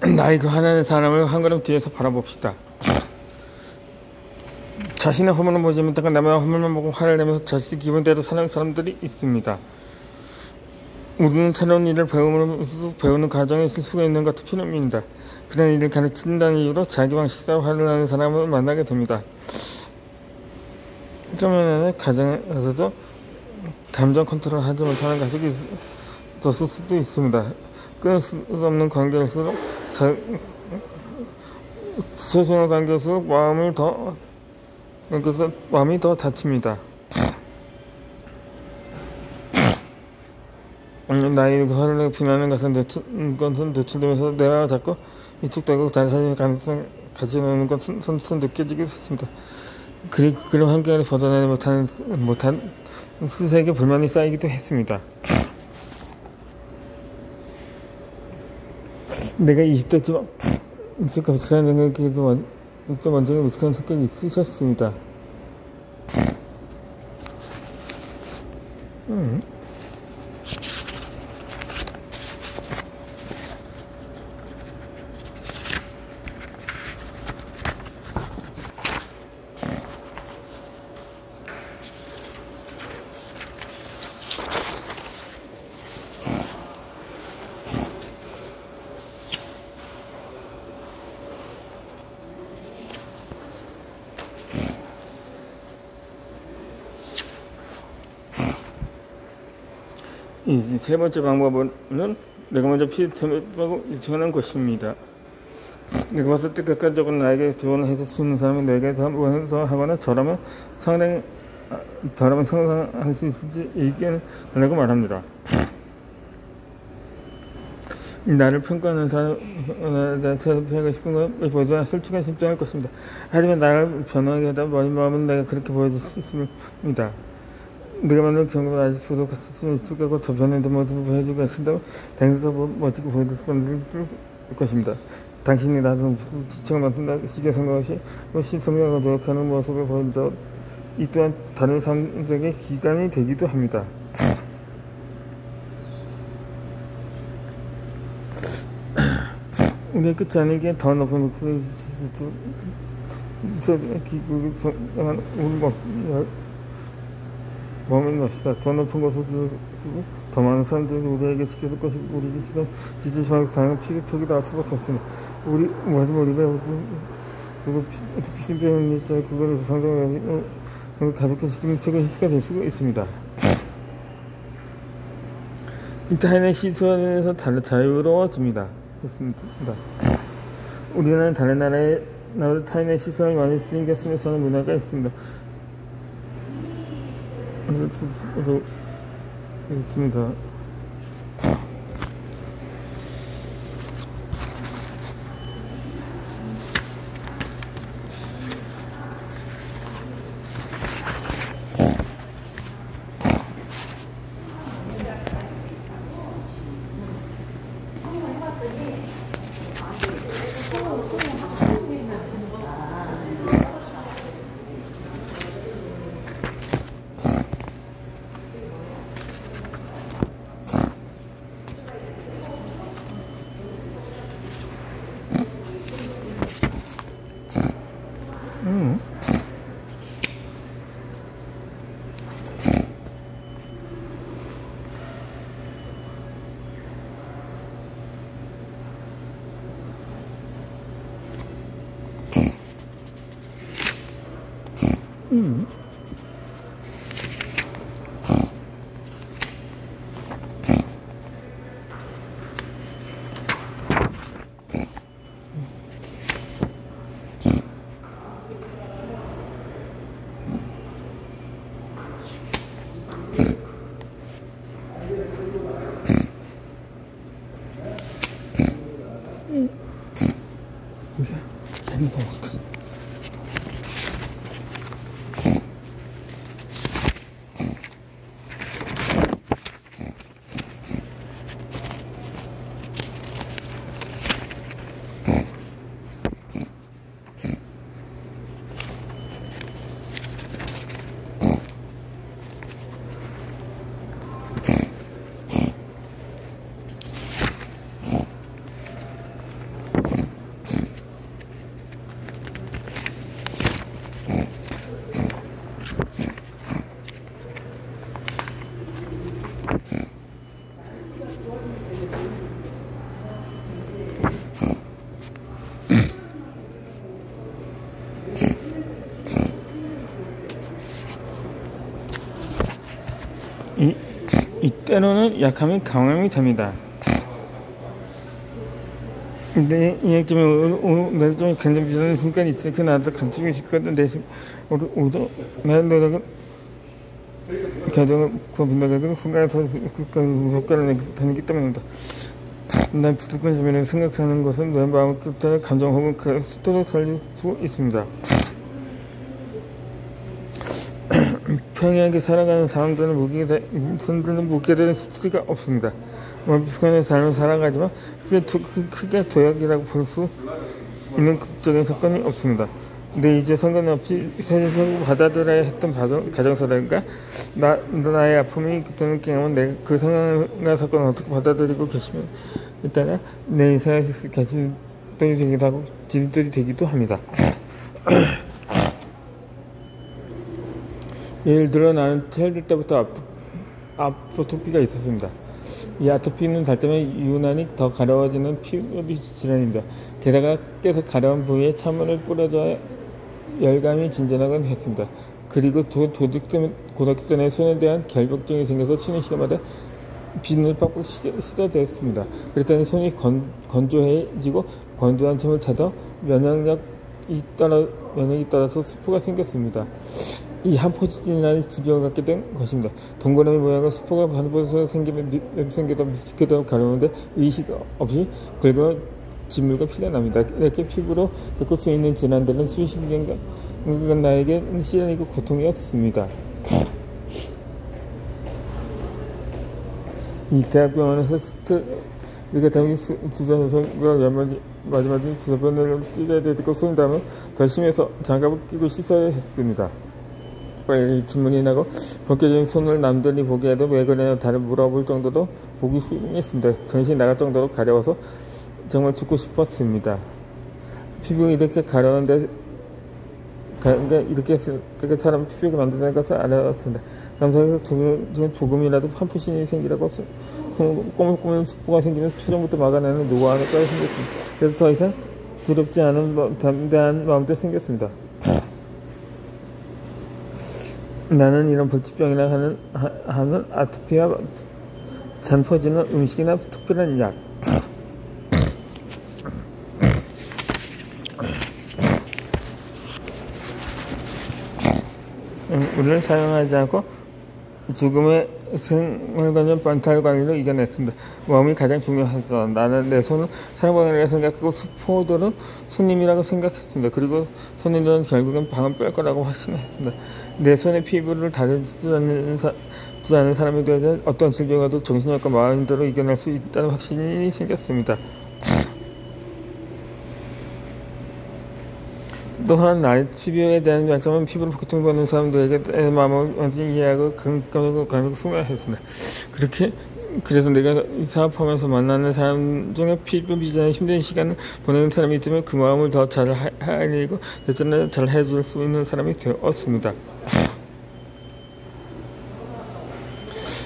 나이 그 하나의 사람을 한 걸음 뒤에서 바라봅시다. 자신의 허물을 보지 못하고 남의 허물만 보고 화를 내면서 자신의 기분대로 사는 사람들이 있습니다. 우리는 새로운 일을 배우는 과정에 실수가 있는 것도 필요합니다. 그런 일을 가르친다는 이유로 자기 방식대로 화를 내는 사람을 만나게 됩니다. 때문에 가정에서도 감정 컨트롤 하지 못하는 가족이 있을 수도 있습니다. 끊을 수 없는 관계일수록 소중한 관계일수록 마음이 더 다칩니다. 나이 화를 비난하는 것은 노출되면서 내가 자꾸 위축되고 다른 사람의 가능성을 가지는 것은 손수 느껴지게 했습니다. 그런 환경을 벗어나지 못한 스스로에게 불만이 쌓이기도 했습니다. 내가 20대쯤 갑작스러운 생각에도 완전히 무식한 성격이 있으셨습니다. 이 세 번째 방법은 내가 먼저 피드백하고 요청하는 것입니다. 내가 봤을 때 객관적으로 나에게 조언을 해줄 수 있는 사람이 내게 더 하거나 저라면 상당할 수 있을지 의견을 달라고 말합니다. 나를 평가하는 사람에 표현하고 싶은 걸 보여주는 솔직한 심정일 것입니다. 하지만 나를 변호하게 하다 마음은 내가 그렇게 보여줄 수 있습니다. 내가 만든 경험은 아직 부족할 수 있을까고 더 변화된 모습을 보여주고 하신다고 당신도 멋지게 보여줄 수 있을 것입니다. 당신이 나도 지청을 맡는다 시기에 생각하시 신성하고 노력하는 모습을 보여준다. 이 또한 다른 사람들에게 기간이 되기도 합니다. 우리의 끝이 아니기에 더 높은 목표를 기국이 머무는 것이다. 더 높은 것을 더 많은 사람들이 우리에게 지켜줄 것이 우리 지지방에서 다양한 피격이 나올 수밖에 없습니다. 우리가 피신되는 일자의 그거를 상정하고 가속화시키는 최고의 힘가 될 수가 있습니다. 인터넷 시선에서 자유로워집니다. 그렇습니다. 우리나라는 다른 나라의 타인의 시선을 많이 신경 쓰는 문화가 있습니다. 있습니다. 재미가 없어. 때로는 약함이 강함이 됩니다. 근데 이 때문에 내가 좀 굉장히 비싼 순간이 있어. 그 나도 감추고 싶거든. 오도 내가 가정을 구분하게 순간에서 무섭게 다니기 때문이다. 난 부득한 주변에 생각하는 것은 내 마음 끝에 감정 혹은 그 스토리를 살릴 수 있습니다. 평이하게 살아가는 사람들은 묻게 되는 스토리가 없습니다. 완벽한 삶을 살아가지만 크게 도약이라고 볼 수 있는 극적인 사건이 없습니다. 근데 이제 상관없이 세상에서 받아들여야 했던 가정사라든가 나의 아픔이 그때는 경험은 내가 그 상황과 사건을 어떻게 받아들이고 계시면 따라 내 인생의 가슴돌이 되기도 하고 지름돌이 되기도 합니다. 예를 들어 나는 태어날 때부터 아토피가 있었습니다. 이 아토피는 달 때면 유난히 더 가려워지는 피부 질환입니다. 게다가 계속 가려운 부위에 찬물을 뿌려줘야 열감이 진전하곤 했습니다. 그리고 고등학교 때는 손에 대한 결벽증이 생겨서 쉬는 시간마다 비누를 빡빡 씻어댔습니다. 그랬더니 손이 건조해지고 건조한 틈을 타서 면역력이 떨어서 수포가 생겼습니다. 이 한포진이라는 질병을 갖게 된 것입니다. 동그라미 모양의 수포가 반복해서 생기다 미식하도록 가려우는데 의식 없이 긁으면 진물과 피가 납니다. 이렇게 피부로 겪을 수 있는 질환들은 수십 년간 나에게 시련이고 고통이었습니다. 이 대학병원에서 이렇게 당시 주전선과 마지막에 주사번을 찔러야 되고 쏜 다음에 더 심해서 장갑을 끼고 씻어야 했습니다. 빨리 질문이 나고 벗겨진 손을 남들이 보기에도 왜 그러냐 다른 물어볼 정도로 보기 싫었습니다. 정신이 나갈 정도로 가려워서 정말 죽고 싶었습니다. 피부가 이렇게 가려운데 이렇게 사람 피부가 만드는 것을 알았습니다. 감사해서 조금이라도 판푸신이 생기라고 꼬물꼬물 수포가 생기면 초전부터 막아내는 노화가 생겼습니다. 그래서 더 이상 두렵지 않은 담대한 마음도 생겼습니다. 나는 이런 불치병이라 하는 아토피와 잔 퍼지는 음식이나 특별한 약 을 사용하지 않고 죽음의 생활관념 반탈 관리로 이겨냈습니다. 마음이 가장 중요하다. 나는 내 손을 사랑방이라고 생각하고 수포들은 손님이라고 생각했습니다. 그리고 손님들은 결국엔 방을 뺄 거라고 확신했습니다. 내 손의 피부를 다루지 않는 사람에 대해서 어떤 질병에도 정신력과 마음대로 이겨낼 수 있다는 확신이 생겼습니다. 또한 나의 피부에 대한 약점은 피부를 고통받는 사람들에게 마음을 완전히 이해하고 감정을 수용했습니다. 그래서 내가 이 사업하면서 만나는 사람 중에 피부 비전에 힘든 시간을 보내는 사람이 있으면 그 마음을 더 잘 알리고 대전에 잘 해줄 수 있는 사람이 되었습니다.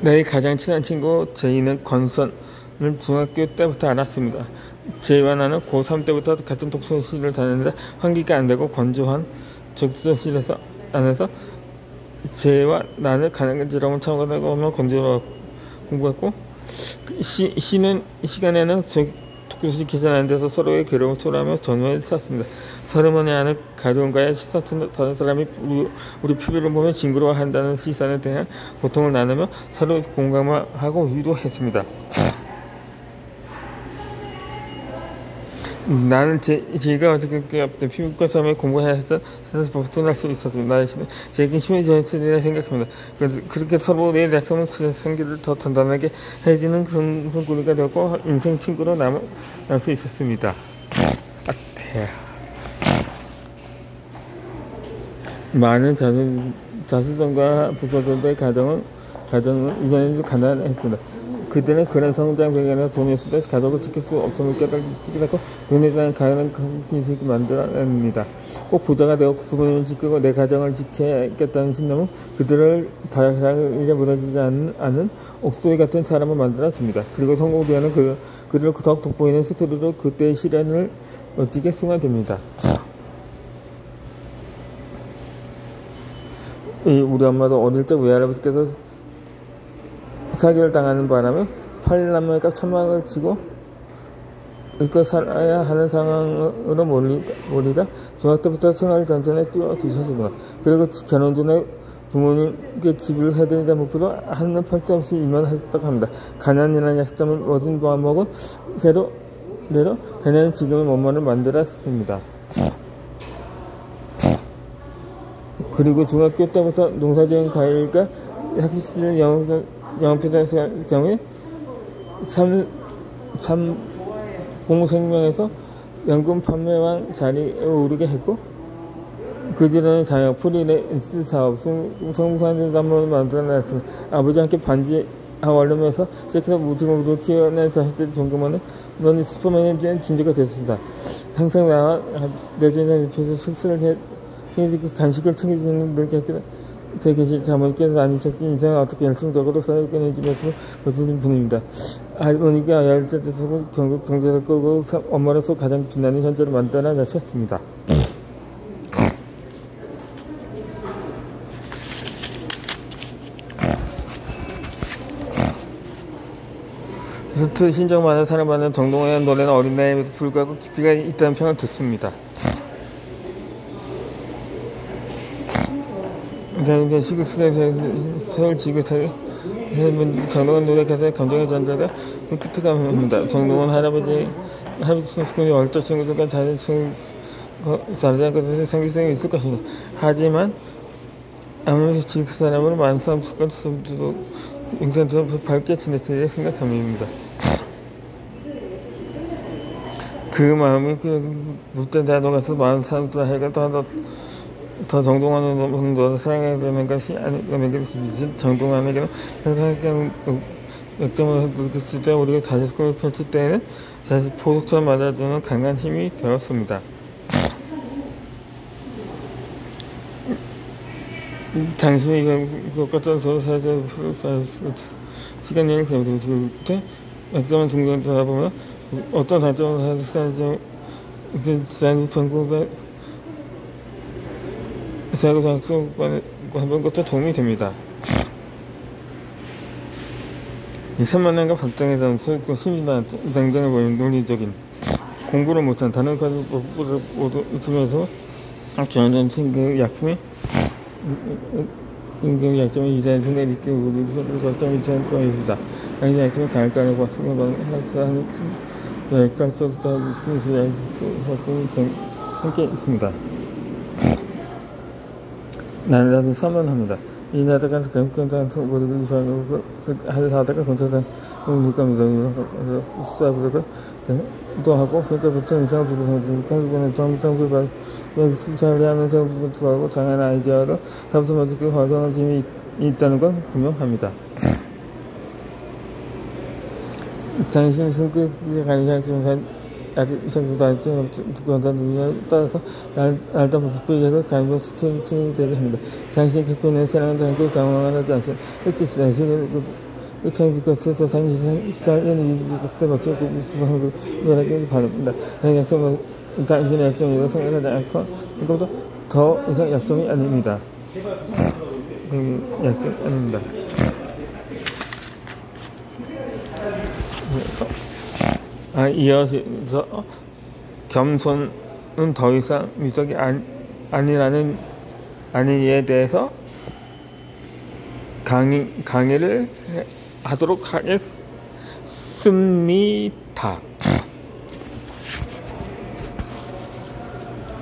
나의 가장 친한 친구 제이는 건선을 중학교 때부터 알았습니다. 제이와 나는 고3 때부터 같은 독서실을 다녔는데 환기가 안되고 건조한 독서실 안에서 제이와 나는 간지러움을 참고하고 건조로 공부했고 쉬는 시간에는 독서실 계산 안 돼서 서로의 괴로움을 토로하며 전화를 샀습니다. 서름원이 아는 가려움과의 시선 다른 사람이 우리 피부를 보며 징그러워한다는 시선에 대한 고통을 나누며 서로 공감하고 위로했습니다. 나는 제가 어떻게 피부과 싸움에 공부해서 세상에서 벗어날 수 있었습니다. 나의 신은 제게 힘이 되었으리라 생각합니다. 그렇게 서로 내 약속은 생기를 더 단단하게 해지는 그런 고리가 되었고 인생 친구로 남을 수 있었습니다. 많은 자수성가 부서들의 가정은 이전에도 가난했습니다. 그들은 그런 성장 배경에서 돈이 없을 때 가족을 지킬 수 없음을 깨닫게 되고 돈에 대한 가난한 인식을 만들어냅니다. 꼭 부자가 되고 부모님을 지키고 내 가정을 지켜야겠다는 신념은 그들을 다양하게 무너지지 않은 옥소리 같은 사람을 만들어줍니다. 그리고 성공되는 그들을 더욱 돋보이는 스토리로 그때의 시련을 멋지게 승화됩니다. 우리 엄마도 어릴 때 외할아버지께서 사기를 당하는 바람에 팔남매가 천막을 치고 잊고 살아야 하는 상황으로 몰리다 중학 때부터 생활 전선에 뛰어드셨습니다. 그리고 결혼 전에 부모님께 집을 해드리자 목표로 하는 팔자 없이 일만 하셨다고 합니다. 가난이라는 약점을 모든 마음먹은 대로 해내는 지금의 몸만을 만들었습니다. 그리고 중학교 때부터 농사지은 과일과 학식시절 영업회사의 경우에 공생명에서 연금 판매왕 자리에 오르게 했고, 그 뒤로는 장혁, 프리랜스 사업, 성공사는 한번 만들어냈습니다. 아버지와 함께 반지 원룸에서 시작해서 무지무지로 키워낸 자식들이 존경하는 너는 슈퍼맨의 존재가 됐습니다. 항상 나와 내주인 옆에서 숙소를 생기지 간식을 챙겨주는 늘 계시 자모님께서 아니셨지 인생을 어떻게 열성적으로 살아가는지 말씀을 보여주는 분입니다. 할머니가 열자에서 결국 경제를 끌고 엄마로서 가장 빛나는 현재를 만들어내셨습니다. 신정 많은 사랑 많은 정동호의 노래는 어린 나이에도 불구하고 깊이가 있다는 평을 듣습니다. 서울 지구타기 정동원 노래 가사에 감정의 전달에 끝가 합니다. 정동원 할아버지 친구들이 어릴 적 친구들과 잘하는 것에 생기성이 있을 것입니다. 하지만 아무리 지구 사람으로 많은 사람 속까지도 인간적으로 밝게 지냈으리 생각합니다. 그 마음이 물때 다 녹아서 많은 사람들 해가 더 정동원을 더 사랑해야 되는 것이 아니면 것이지. 정동원에게는 항상 역점을 느꼈을 때 우리가 자식을 펼칠 때에는 자식 보석처럼 맞아주는 강한 힘이 되었습니다. 당신이 똑같은 소설사에서 시간 여행을 배우고 때 역점을 중간에 돌아보면 어떤 단점을 사는지 디자인 전공과 사고 장학생과 해본 것도 도움이 됩니다. 3만년간 박정희 선수 심리나 당장을 보이는 논리적인 공부를 못한 다른 과정을 모두 있으면서 전염 생각 약품이 임금 약점이 이자의 생각이 있게 우리 결정이 이자의 점입니다. 당시 약점이 강할 거라고 봤으면 하는 열강속도 함께 있습니다. 나라도 선언합니다. 이 나라가 경찰당 모두를 하다가 경찰당 물감이다. 수사부가 또 하고 그러니까 부처 이상 두고 한국은 정부가 수사를 하면서 하고 장한 아이디어로 사업소마다 그 활동할 힘이 있다는 건 분명합니다. 당신 성격이 가능한 아직 이상도 알지 듣고 한다는 따라서 알다 부끄러워서 가능한 수준이 되게 합니다. 당신이 겪고 있는 사랑은 당연히 장황하지 않습니다. 그치 당신은 의창지 것에서 당신은 이때 맞춰 구성도 노력하기 바랍니다. 당신의 약점이라고 생각하지 않고 이것도 더 이상 약점이 아닙니다. 약점 아닙니다. 이어서 겸손은 더 이상 미덕이 아니에 대해서 강의를 하도록 하겠습니다.